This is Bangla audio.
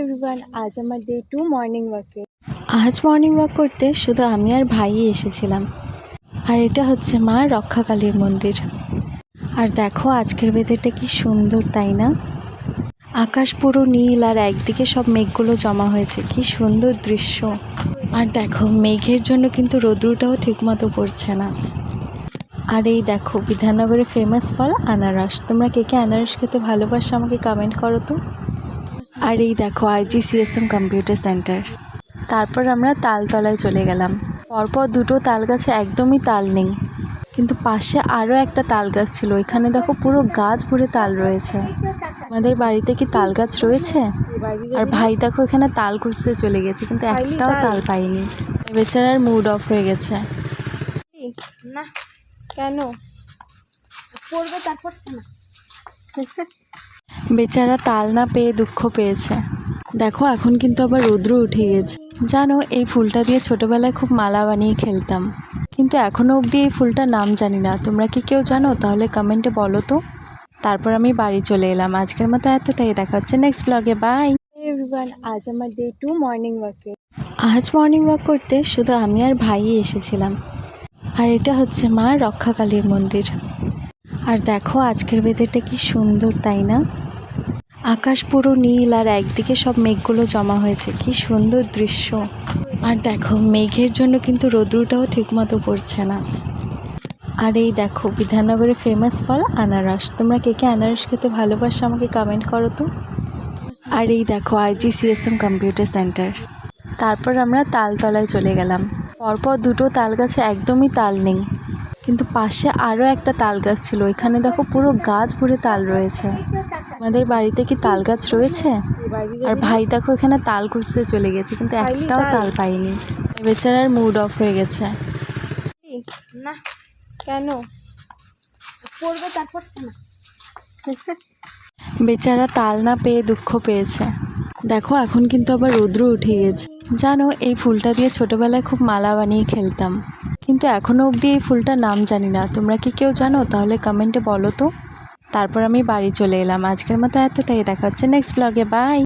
এভরিওয়ান, আজ আমার ডে 2 মর্নিং ওয়াকে। আজ মর্নিং ওয়াক করতে শুধু আমি আর ভাইই এসেছিলাম। আর এটা হচ্ছে মা রক্ষাকালীর মন্দির। আর দেখো আজকের ওয়েদারটা কি সুন্দর, তাই না? আকাশ পুরো নীল আর একদিকে সব মেঘগুলো জমা হয়েছে, কি সুন্দর দৃশ্য। আর দেখো মেঘের জন্য কিন্তু রৌদ্রটাও ঠিকমতো পড়ছে না। আর এই দেখো বিধাননগরের ফেমাস ফল আনারস। তোমরা কে কে আনারস খেতে ভালোবাসো আমাকে কমেন্ট করো তো। আর এই দেখো RGCSM কম্পিউটার সেন্টার। তারপর আমরা তালতলায় চলে গেলাম। পরপর দুটো তাল গাছে একদমই তাল নেই, কিন্তু পাশে আরও একটা তাল গাছ ছিল। এখানে দেখো পুরো গাছ ভরে তাল রয়েছে। আমাদের বাড়িতে কি তাল গাছ রয়েছে? আর ভাই দেখো এখানে তাল খুঁজতে চলে গেছে, কিন্তু একটাও তাল পাইনি। বেচারার মুড অফ হয়ে গেছে। না কেন পড়বে তারপর না। বেচারা তাল না পেয়ে দুঃখ পেয়েছে। দেখো এখন কিন্তু আবার রৌদ্র উঠে গেছে। জানো এই ফুলটা দিয়ে ছোটবেলায় খুব মালা বানিয়ে খেলতাম, কিন্তু এখনও অবধি এই ফুলটার নাম জানি না। তোমরা কি কেউ জানো? তাহলে কমেন্টে বলো তো। তারপর আমি বাড়ি চলে এলাম। আজকের মতো এতটাই, দেখা হচ্ছে নেক্সট ব্লগে। বাই এভরিওয়ান, আজ আমার ডে 2 মর্নিং ওয়াকে। আজ মর্নিং ওয়াক করতে শুধু আমি আর ভাইই এসেছিলাম। আর এটা হচ্ছে মা রক্ষাকালীর মন্দির। আর দেখো আজকের ওয়েদারটা কি সুন্দর, তাই না? আকাশ পুরো নীল আর একদিকে সব মেঘগুলো জমা হয়েছে, কি সুন্দর দৃশ্য। আর দেখো মেঘের জন্য কিন্তু রৌদ্রটাও ঠিকমতো পড়ছে না। আর এই দেখো বিধাননগরের ফেমাস ফল আনারস। তোমরা কে কে আনারস খেতে ভালোবাসো আমাকে কমেন্ট করো তো। আর এই দেখো RGCSM কম্পিউটার সেন্টার। তারপর আমরা তালতলায় চলে গেলাম। পরপর দুটো তাল গাছে একদমই তাল নেই, কিন্তু পাশে আরও একটা তাল গাছ ছিল। এখানে দেখো পুরো গাছ ভরে তাল রয়েছে। আমাদের বাড়িতে কি তাল গাছ রয়েছে? আর ভাই দেখো এখানে তাল খুঁজতে চলে গেছে, কিন্তু একটাও তাল পাইনি। বেচারার মুড অফ হয়ে গেছে। না কেন পড়বে তারপর না। বেচারা তাল না পেয়ে দুঃখ পেয়েছে। দেখো এখন কিন্তু আবার রৌদ্র উঠে গেছে। জানো এই ফুলটা দিয়ে ছোটবেলায় খুব মালা বানিয়ে খেলতাম, কিন্তু এখনও অবধি এই ফুলটার নাম জানি না। তোমরা কি কেউ জানো? তাহলে কমেন্টে বলো তো। তারপর আমি বাড়ি চলে এলাম। আজকের মতো এতটাই, দেখা হচ্ছে নেক্সট ব্লগে। বাই।